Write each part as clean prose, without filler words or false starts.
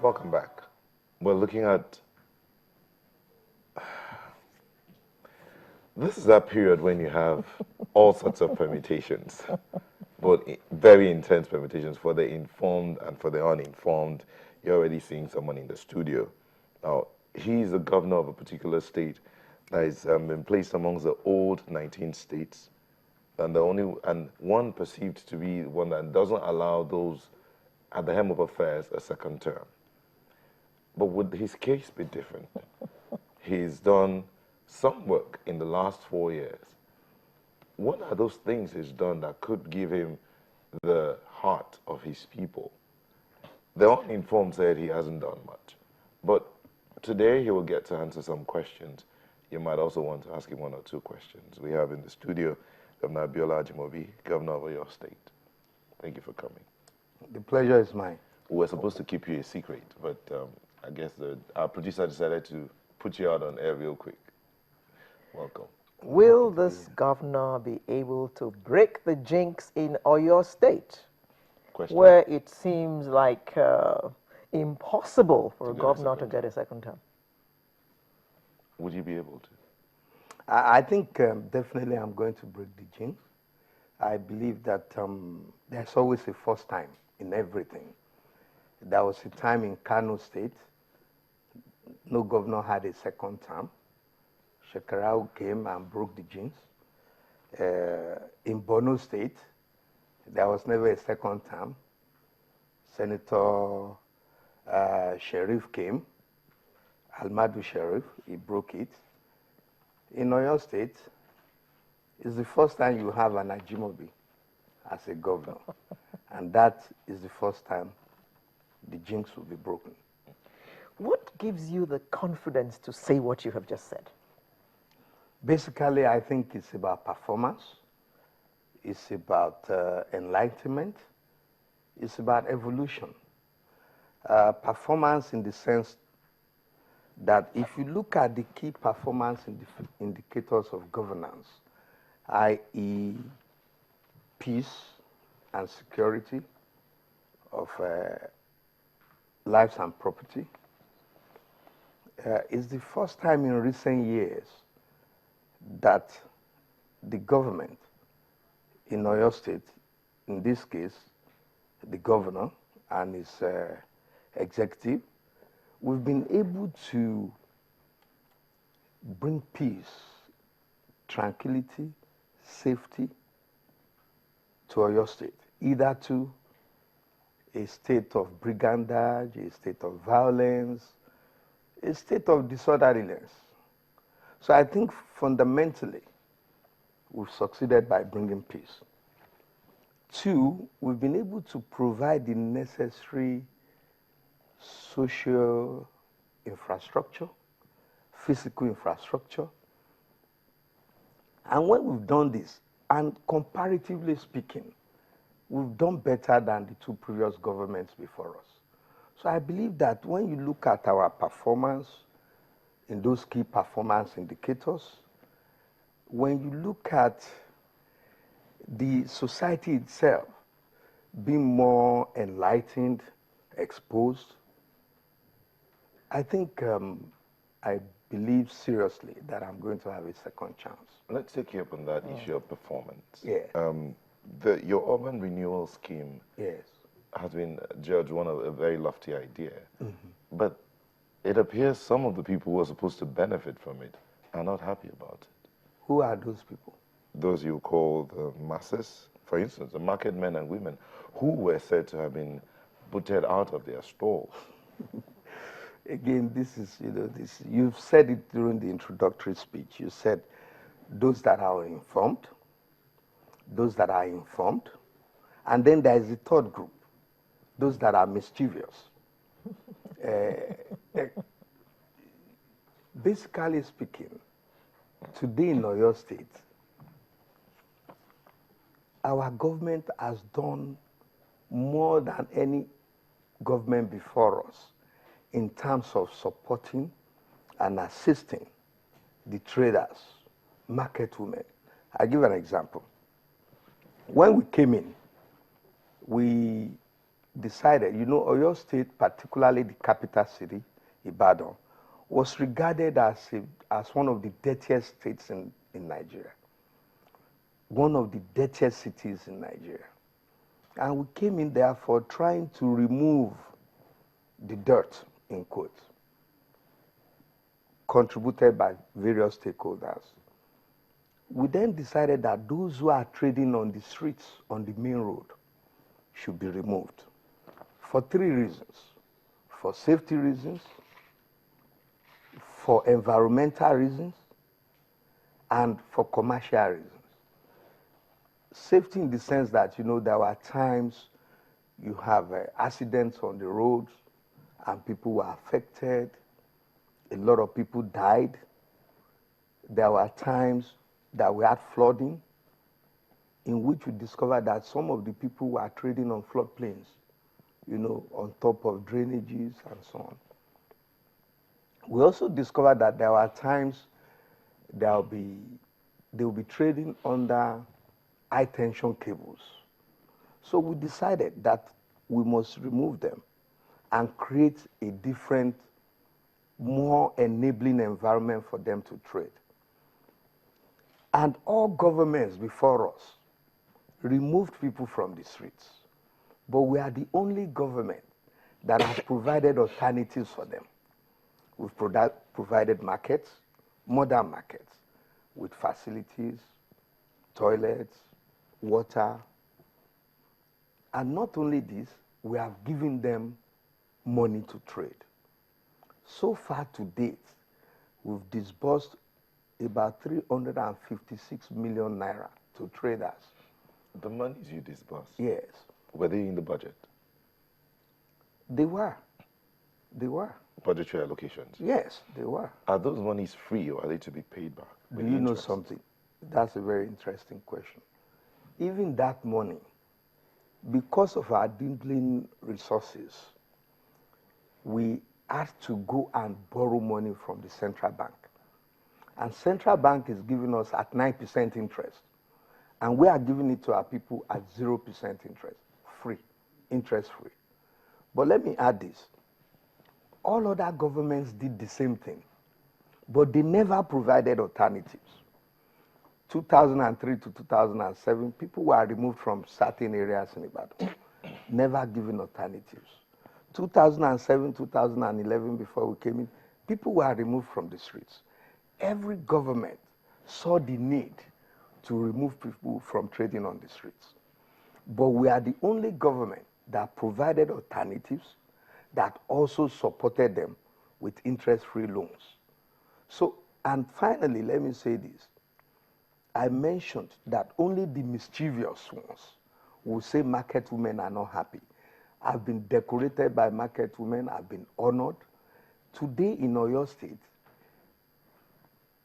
Welcome back. We're looking at... This is that period when you have all sorts of permutations, but very intense permutations for the informed and for the uninformed. You're already seeing someone in the studio. Now, he's the governor of a particular state that has been placed amongst the old 19 states, and one perceived to be one that doesn't allow those at the helm of affairs a second term. But would his case be different? He's done some work in the last 4 years. What are those things he's done that could give him the heart of his people? The uninformed said he hasn't done much. But today he will get to answer some questions. You might also want to ask him 1 or 2 questions. We have in the studio Governor Abiola Ajimobi, Governor of Oyo State. Thank you for coming. The pleasure is mine. We were supposed to keep you a secret, but I guess our producer decided to put you out on air real quick. Welcome. Will this governor be able to break the jinx in Oyo State, where it seems like impossible for a governor to get a second term? Would you be able to? I think definitely I'm going to break the jinx. I believe that there's always a first time in everything. There was a time in Kano State, no governor had a second term. Shekarau came and broke the jinx. In Borno State, there was never a second term. Senator Sheriff came, Almadu Sheriff, he broke it. In Oyo State, it's the first time you have an Ajimobi as a governor. And that is the first time the jinx will be broken. What gives you the confidence to say what you have just said? Basically, I think it's about performance. It's about enlightenment. It's about evolution. Performance in the sense that if you look at the key performance indicators of governance, i.e. peace and security of lives and property, it's the first time in recent years that the government in Oyo State, in this case, the governor and his executive, we've been able to bring peace, tranquility, safety to Oyo State, either to a state of brigandage, a state of violence, a state of disorderliness. So I think fundamentally, we've succeeded by bringing peace. 2, we've been able to provide the necessary social infrastructure, physical infrastructure. And when we've done this, and comparatively speaking, we've done better than the 2 previous governments before us. So I believe that when you look at our performance in those key performance indicators, when you look at the society itself being more enlightened, exposed, I think I believe seriously that I'm going to have a second chance. Let's take you up on that issue of performance. Yeah. Your urban renewal scheme has been judged a very lofty idea. But it appears some of the people who are supposed to benefit from it are not happy about it. Who are those people? Those you call the masses. For instance, the market men and women who were said to have been booted out of their stalls. Again, this is, you've said it during the introductory speech. You said those that are informed, and then there is a third group, those that are mischievous. Basically speaking, today in Oyo State, our government has done more than any government before us in terms of supporting and assisting the traders, market women. I'll give an example. When we came in, we decided, you know, Oyo State, particularly the capital city, Ibadan, was regarded as one of the dirtiest states in Nigeria, one of the dirtiest cities in Nigeria. And we came in there for trying to remove the dirt, in quotes, contributed by various stakeholders. We then decided that those who are trading on the streets, on the main road, should be removed for 3 reasons: for safety reasons, for environmental reasons, and for commercial reasons. Safety in the sense that, you know, there were times you have accidents on the roads and people were affected. A lot of people died. There were times that we had flooding in which we discovered that some of the people were trading on floodplains, you know, on top of drainages and so on. We also discovered that there were times they will be trading under high tension cables. So we decided that we must remove them and create a different, more enabling environment for them to trade. And all governments before us removed people from the streets. But we are the only government that has provided alternatives for them. We've provided markets, modern markets, with facilities, toilets, water. And not only this, we have given them money to trade. So far to date, we've disbursed about 356 million naira to traders. The monies you disbursed? Yes. Were they in the budget? They were. They were. Budgetary allocations? Yes, they were. Are those monies free or are they to be paid back? Do you know something? That's a very interesting question. Even that money, because of our dwindling resources, we had to go and borrow money from the central bank. And central bank is giving us at 9% interest. And we are giving it to our people at 0% interest, free, interest free. But let me add this. All other governments did the same thing, but they never provided alternatives. 2003 to 2007, people were removed from certain areas in Ibadan, never given alternatives. 2007, 2011, before we came in, people were removed from the streets. Every government saw the need to remove people from trading on the streets. But we are the only government that provided alternatives that also supported them with interest-free loans. So, and finally, let me say this. I mentioned that only the mischievous ones will say market women are not happy. I've been decorated by market women. I've been honored. Today in Oyo State,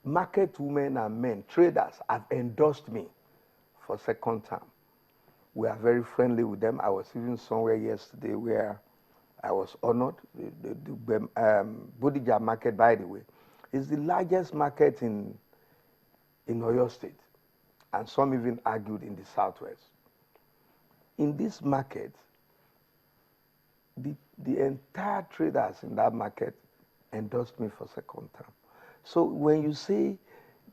market women and men, traders, have endorsed me for second term. We are very friendly with them. I was even somewhere yesterday where I was honored. The Bodija market, by the way, is the largest market in Oyo State, and some even argued in the Southwest. In this market, the entire traders in that market endorsed me for second term. So when you say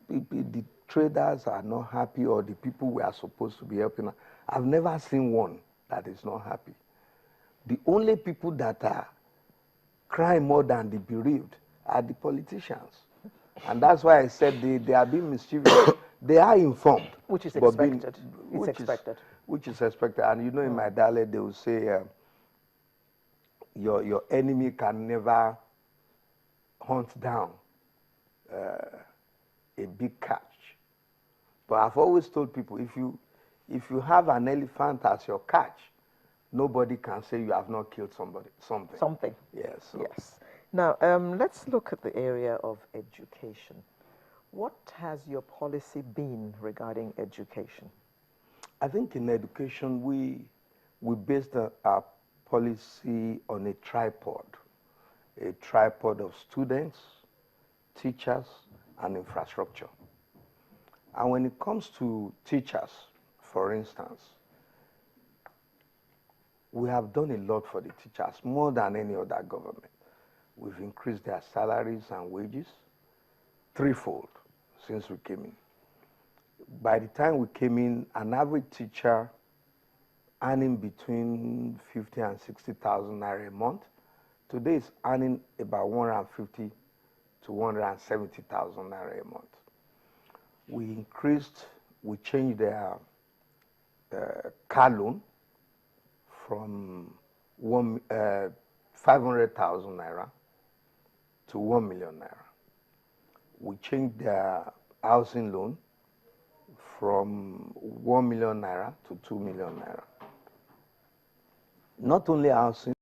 the traders are not happy or the people we are supposed to be helping, I've never seen one that is not happy. The only people that are crying more than the bereaved are the politicians. And that's why I said they are being mischievous. They are informed. Which is expected. Which is expected. And you know, in my dialect, they will say, your enemy can never hunt down a big catch. But I've always told people, if you have an elephant as your catch, nobody can say you have not killed something. Something. Yes. So. Yes. Now, let's look at the area of education. What has your policy been regarding education? I think in education, we based our policy on a tripod of students, teachers, and infrastructure. And when it comes to teachers, for instance, we have done a lot for the teachers, more than any other government. We've increased their salaries and wages threefold since we came in. By the time we came in, an average teacher earning between 50 and 60,000 naira a month, today is earning about 150 to 170,000 naira a month. We changed their car loan from 500,000 naira to 1 million naira. We changed their housing loan from 1 million naira to 2 million naira. Not only housing,